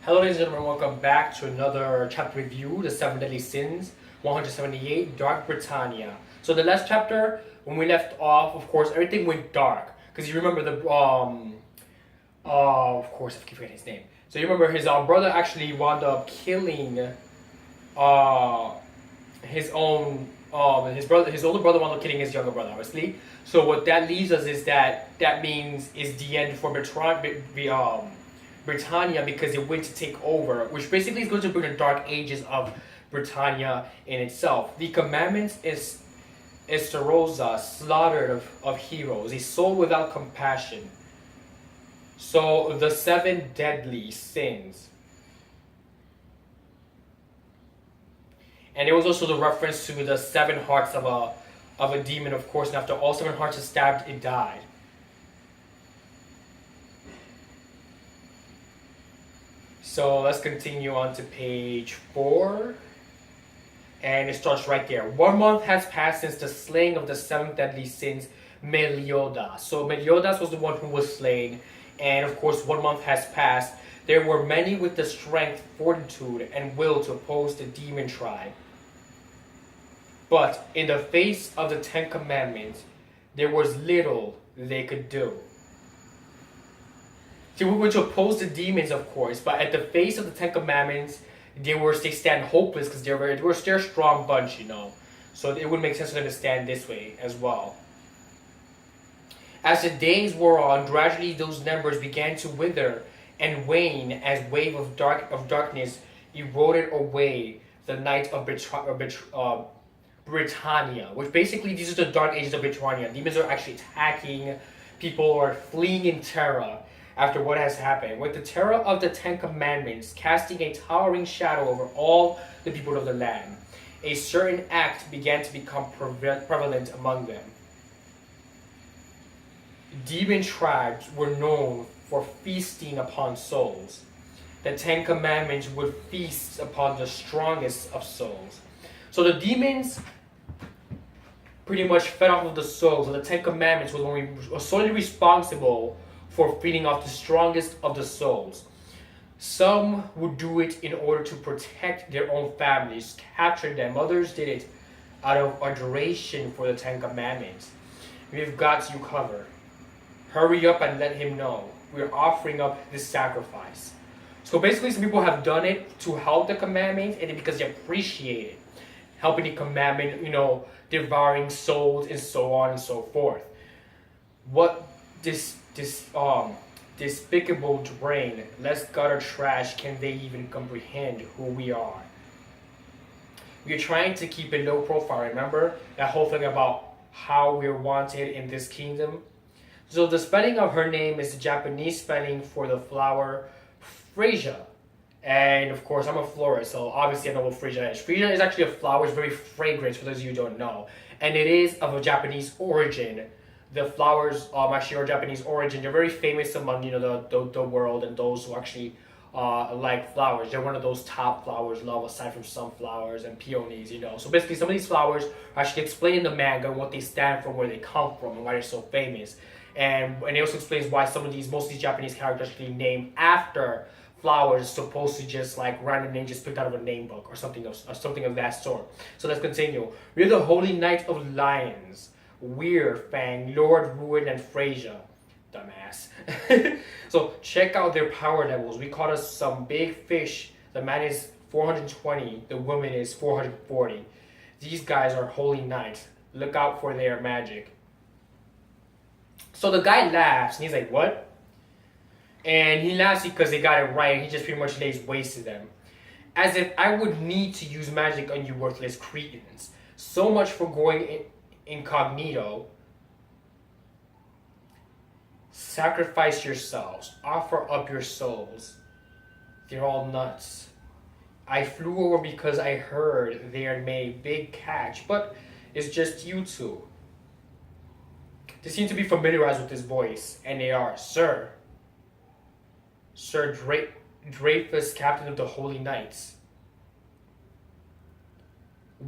Hello ladies and gentlemen, welcome back to another chapter review, The Seven Deadly Sins, 178, Dark Britannia. So the last chapter, when we left off, of course, everything went dark. Because you remember of course, I keep forgetting his name. So you remember his brother actually wound up killing uh, his older brother wound up killing his younger brother, obviously. So what that leaves us is that means is the end for Britannia, because it went to take over, which basically is going to bring the dark ages of Britannia in itself. The commandments is Esterosa, slaughtered of heroes, a soul without compassion. So the seven deadly sins. And there was also the reference to the seven hearts of a demon, of course, and after all seven hearts are stabbed, it died. So let's continue on to page 4. And it starts right there. 1 month has passed since the slaying of the seven deadly sins, Meliodas. So Meliodas was the one who was slain. And of course, 1 month has passed. There were many with the strength, fortitude, and will to oppose the demon tribe. But in the face of the Ten Commandments, there was little they could do. They were to oppose the demons, of course, but at the face of the Ten Commandments, they stand hopeless because they're a strong bunch, So it would make sense for them to stand this way as well. As the days wore on, gradually those numbers began to wither and wane as wave of darkness eroded away the night of Britannia, which basically these are the dark ages of Britannia. Demons are actually attacking, people are fleeing in terror after what has happened, with the terror of the Ten Commandments casting a towering shadow over all the people of the land. A certain act began to become prevalent among them. Demon tribes were known for feasting upon souls. The Ten Commandments would feast upon the strongest of souls. So the demons pretty much fed off of the souls, and the Ten Commandments were solely responsible for feeding off the strongest of the souls. Some would do it in order to protect their own families, capture them. Others did it out of adoration for the Ten Commandments. We've got you covered. Hurry up and let him know. We're offering up this sacrifice. So basically, some people have done it to help the commandments, and because they appreciate it. Helping the commandment, devouring souls and so on and so forth. What this despicable drain, less gutter trash, can they even comprehend who we are? We are trying to keep a low profile. Remember that whole thing about how we're wanted in this kingdom? So the spelling of her name is the Japanese spelling for the flower freesia. And of course, I'm a florist, so obviously I know what freesia is. Freesia is actually a flower, it's very fragrant, for those of you who don't know. And it is of a Japanese origin. The flowers actually are Japanese origin. They're very famous among the world and those who actually like flowers. They're one of those top flowers, love, aside from sunflowers and peonies. So basically, some of these flowers are actually explained in the manga and what they stand for, where they come from, and why they're so famous. And it also explains why most of these Japanese characters are actually named after flowers, as opposed to just like random names just picked out of a name book or something of that sort. So let's continue. We're the Holy Knight of Lions, Weir, Fang, Lord, Ruin, and Freesia. Dumbass. So check out their power levels. We caught us some big fish. The man is 420. The woman is 440. These guys are holy knights. Look out for their magic. So the guy laughs and he's like, what? And he laughs because they got it right, and he just pretty much lays waste to them. As if I would need to use magic on you worthless cretins. So much for going incognito. Sacrifice yourselves. Offer up your souls. They're all nuts. I flew over because I heard they had made a big catch, but it's just you two. They seem to be familiarized with his voice, and they are, Sir Dreyfus, captain of the Holy Knights.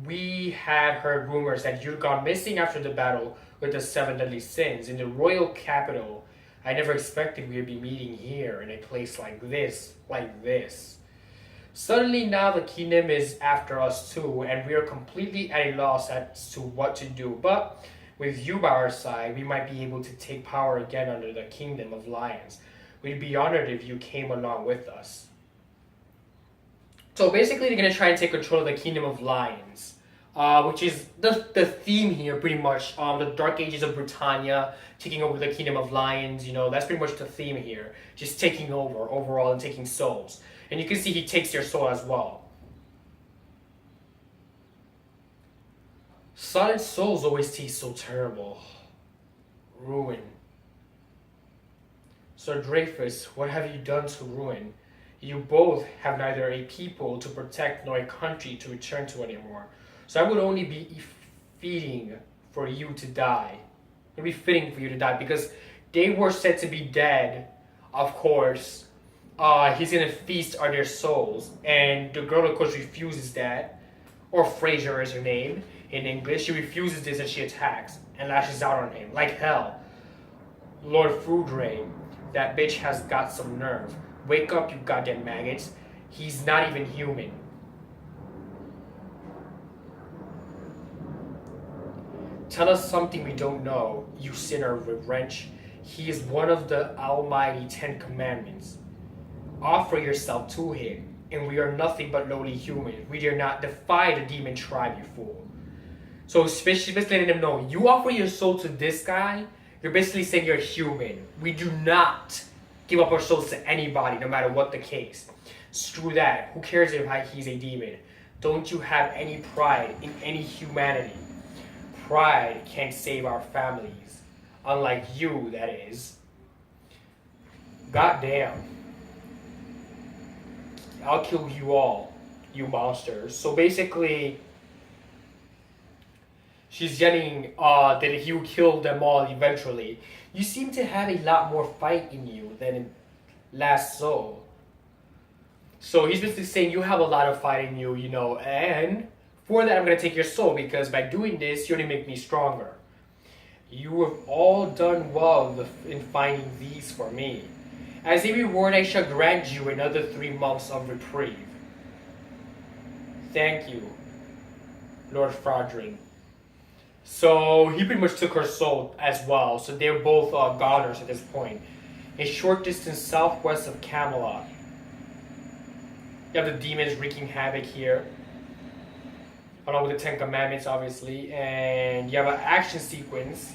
We had heard rumors that you'd gone missing after the battle with the seven deadly sins in the royal capital. I never expected we would be meeting here in a place like this, Suddenly now the kingdom is after us too, and we are completely at a loss as to what to do. But with you by our side, we might be able to take power again under the kingdom of lions. We'd be honored if you came along with us. So basically, they're going to try and take control of the kingdom of lions, which is the theme here, pretty much. The Dark Ages of Britannia, taking over the kingdom of lions, that's pretty much the theme here. Just taking over overall and taking souls. And you can see he takes their soul as well. Solid souls always taste so terrible. Ruin. Sir Dreyfus, what have you done to ruin? You both have neither a people to protect nor a country to return to anymore. So I would only be fitting for you to die. It would be fitting for you to die because they were said to be dead, of course. He's going to feast on their souls. And the girl, of course, refuses that. Or Fraser is her name in English. She refuses this and she attacks and lashes out on him like hell. Lord Foudray, that bitch has got some nerve. Wake up, you goddamn maggots. He's not even human. Tell us something we don't know, you sinner wretch. He is one of the almighty 10 commandments. Offer yourself to him, and we are nothing but lowly humans. We dare not defy the demon tribe, you fool. So especially letting them know, you offer your soul to this guy, you're basically saying you're human. We do not give up our souls to anybody, no matter what the case. Screw that. Who cares if he's a demon? Don't you have any pride in any humanity? Pride can't save our families. Unlike you, that is. Goddamn. I'll kill you all, you monsters. So basically, she's yelling that he will kill them all eventually. You seem to have a lot more fight in you than in Last Soul. So he's basically saying you have a lot of fight in you, and for that I'm going to take your soul because by doing this, you only make me stronger. You have all done well in finding these for me. As a reward, I shall grant you another 3 months of reprieve. Thank you, Lord Frodring. So he pretty much took her soul as well. So they're both goners at this point. A short distance southwest of Camelot. You have the demons wreaking havoc here. Along with the 10 Commandments, obviously. And you have an action sequence.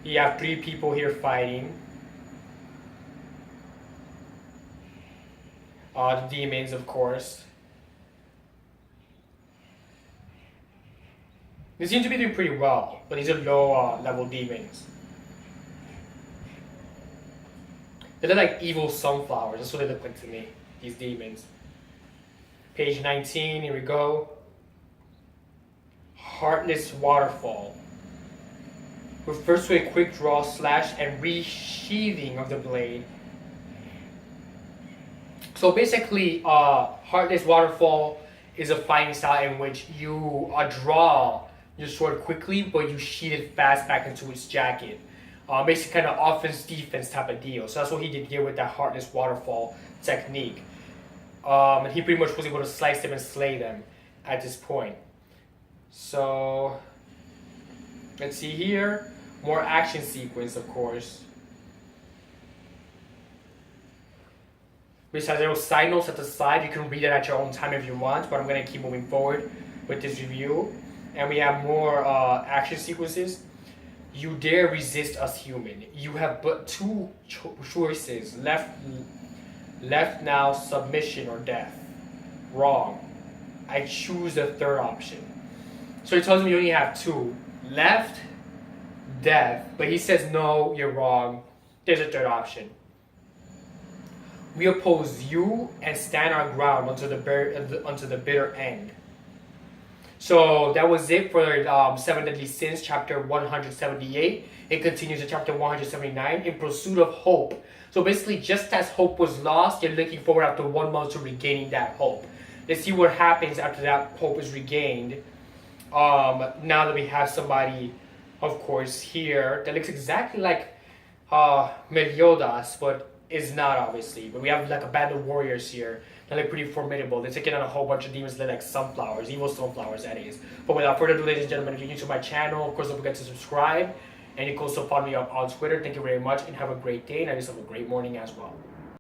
You have 3 people here fighting. The demons, of course. They seem to be doing pretty well, but these are low level demons. They look like evil sunflowers, that's what they look like to me, these demons. Page 19, here we go. Heartless Waterfall. Refers to a quick draw, slash, and resheathing of the blade. So basically, Heartless Waterfall is a fighting style in which you draw your sword quickly, but you sheath it fast back into its jacket. Basically kind of offense-defense type of deal. So that's what he did here with that Heartless Waterfall technique. And he pretty much was able to slice them and slay them at this point. So, let's see here. More action sequence, of course. Which has little side notes at the side. You can read it at your own time if you want, but I'm going to keep moving forward with this review. And we have more action sequences. You dare resist us, human. You have but 2 choices left now: submission or death. Wrong. I choose the third option. So he tells me you only have 2: left, death. But he says no, you're wrong. There's a third option. We oppose you and stand our ground until the bitter end. So that was it for 7 Deadly Sins, chapter 178. It continues in chapter 179, In Pursuit of Hope. So basically, just as hope was lost, you're looking forward after 1 month to regaining that hope. Let's see what happens after that hope is regained. Now that we have somebody, of course, here that looks exactly like Meliodas, but is not obviously. But we have like a band of warriors here. They're like pretty formidable. They're taking on a whole bunch of demons. They're like sunflowers, evil sunflowers, that is. But without further ado, ladies and gentlemen, if you're new to my channel, of course, don't forget to subscribe. And you can also follow me up on Twitter. Thank you very much, and have a great day. And I just have a great morning as well.